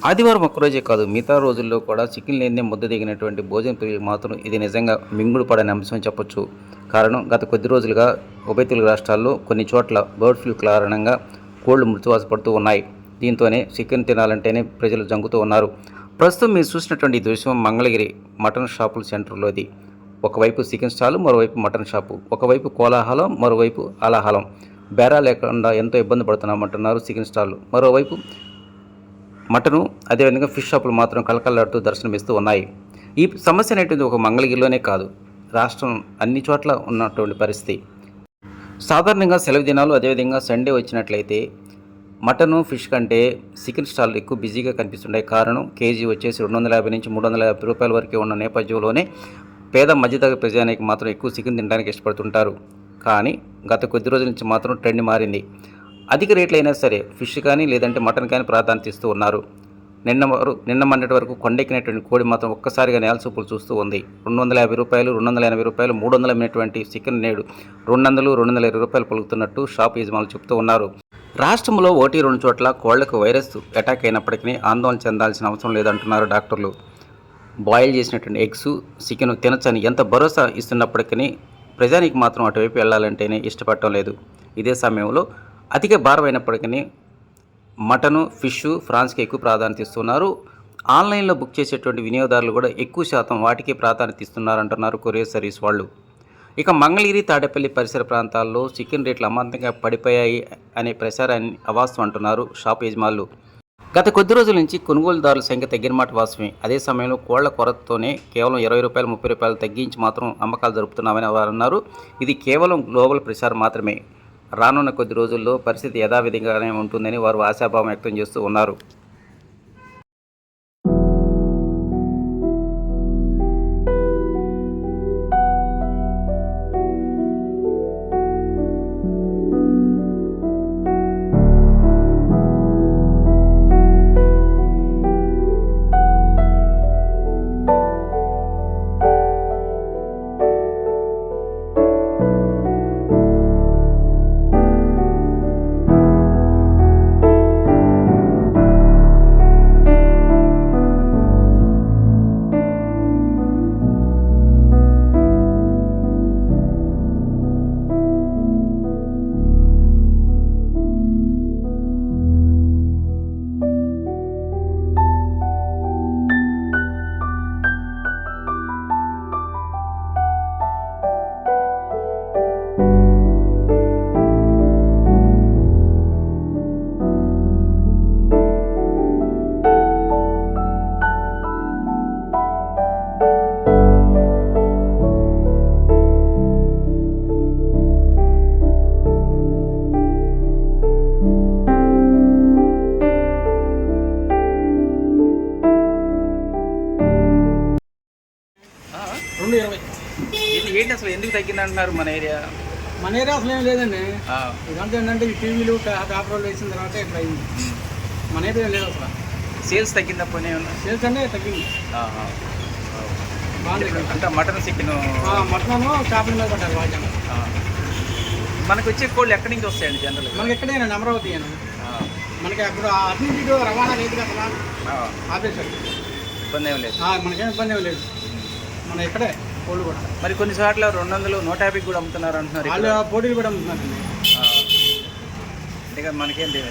ఆదివారం ఒక్కరోజే కాదు, మిగతా రోజుల్లో కూడా చికెన్ లేనిదే ముద్ద దిగినటువంటి భోజన ప్రియులకు మాత్రం ఇది నిజంగా మింగుడు పడని అంశం చెప్పొచ్చు. కారణం, గత కొద్ది రోజులుగా ఉభయ తెలుగు రాష్ట్రాల్లో కొన్ని చోట్ల బర్డ్ ఫ్లూ కారణంగా కోళ్లు మృత్యువాత పడుతూ ఉన్నాయి. దీంతోనే చికెన్ తినాలంటేనే ప్రజలు జంకుతూ ఉన్నారు. ప్రస్తుతం మీరు చూసినటువంటి దృశ్యం మంగళగిరి మటన్ షాపుల సెంటర్లోది. ఒకవైపు చికెన్ స్టాల్, మరోవైపు మటన్ షాపు. ఒకవైపు కోలాహలం, మరోవైపు అలాహలం. బేరా లేకుండా ఎంతో ఇబ్బంది పడుతున్నామంటున్నారు చికెన్ స్టాల్. మరోవైపు మటను, అదేవిధంగా ఫిష్ షాపులు మాత్రం కలకల్లాడుతూ దర్శనమిస్తూ ఉన్నాయి. ఈ సమస్య అనేటువంటి ఒక మంగళగిరిలోనే కాదు, రాష్ట్రం అన్ని చోట్ల ఉన్నటువంటి పరిస్థితి. సాధారణంగా సెలవు దినాలు, అదేవిధంగా సండే వచ్చినట్లయితే మటను, ఫిష్ కంటే చికెన్ స్టాల్ ఎక్కువ బిజీగా కనిపిస్తుంటాయి. కారణం, కేజీ వచ్చేసి 250 నుంచి 350 రూపాయల వరకే ఉన్న నేపథ్యంలోనే పేద మధ్యతరగతి ప్రజానికి మాత్రం ఎక్కువ చికెన్ తినడానికి ఇష్టపడుతుంటారు. కానీ గత కొద్ది రోజుల నుంచి మాత్రం ట్రెండ్ మారింది. అధిక రేట్లు అయినా సరే ఫిష్ కానీ లేదంటే మటన్ కానీ ప్రాధాన్యత ఇస్తూ ఉన్నారు. నిన్న మొన్నటి వరకు కొండెక్కినటువంటి కోడి మాత్రం ఒక్కసారిగా నేల చూపులు చూస్తూ ఉంది. 250 రూపాయలు, 280 రూపాయలు, 300 అమ్మినటువంటి చికెన్ నేడు 200, 220 రూపాయలు పలుకుతున్నట్టు షాప్ యజమానులు చెబుతూ ఉన్నారు. రాష్ట్రంలో 1-2 చోట్ల కోళ్లకు వైరస్ అటాక్ అయినప్పటికీ ఆందోళన చెందాల్సిన అవసరం లేదంటున్నారు డాక్టర్లు. బాయిల్ చేసినటువంటి ఎగ్స్, చికెన్ తినచ్చని ఎంత భరోసా ఇస్తున్నప్పటికీ ప్రజానికి మాత్రం అటువైపు వెళ్ళాలంటేనే ఇష్టపడటం లేదు. ఇదే సమయంలో అధిక భారమైనప్పటికీ మటను, ఫిష్, ఫ్రాన్స్కి ఎక్కువ ప్రాధాన్యత ఇస్తున్నారు. ఆన్లైన్లో బుక్ చేసేటువంటి వినియోగదారులు కూడా ఎక్కువ శాతం వాటికి ప్రాధాన్యత ఇస్తున్నారంటున్నారు కొరియర్ సర్వీస్ వాళ్ళు. ఇక మంగళగిరి, తాడేపల్లి పరిసర ప్రాంతాల్లో చికెన్ రేట్లు అమాంతంగా పడిపోయాయి అనే ప్రచారాన్ని అవాస్తవం అంటున్నారు షాప్ యజమానులు. గత కొద్ది రోజుల నుంచి కొనుగోలుదారుల సంఖ్య తగ్గిన మాట వాస్తవమే. అదే సమయంలో కోళ్ల కొరతతోనే కేవలం 20 రూపాయలు, 30 రూపాయలు తగ్గించి మాత్రం అమ్మకాలు జరుపుతున్నామని వారు అన్నారు. ఇది కేవలం గ్లోబల్ ప్రచారం మాత్రమే. రానున్న కొద్ది రోజుల్లో పరిస్థితి యథావిధిగానే ఉంటుందని వారు ఆశాభావం వ్యక్తం చేస్తూ ఉన్నారు. ఏంటి అసలు ఎందుకు తగ్గింది అంటున్నారు? మన ఏరియా అసలు ఏం లేదండి. ఇదంతా ఏంటంటే ఈ టీవీలు, పేపర్లు వేసిన తర్వాత ఇట్లా అయింది. మన ఏరియా ఏం లేదు అసలు. సేల్స్ తగ్గిందప్పుడు సేల్స్ అంటే తగ్గింది. బాగుంది అంటే మటన్, చికెన్, మటన్ చేపల మీద పడ్డారు బాగా. మనకు వచ్చే కోళ్ళు ఎక్కడి నుంచి వస్తాయండి జనరల్? మనకి ఎక్కడైనా అమరావతి అని మనకి అప్పుడు అటు నుంచి రవాణా లేదు కదా, ఆపేశారు. ఇబ్బంది ఏం లేదు, మనకేం ఇబ్బంది ఏం లేదు. మన ఇక్కడే కోళ్ళు కూడా మరి కొన్ని చోట్ల 200, 150 కూడా అమ్ముతున్నారు అంటున్నారు. వాళ్ళు పోటీలు కూడా అమ్ముతున్నారు. అంతే కదా, మనకేం లేదు.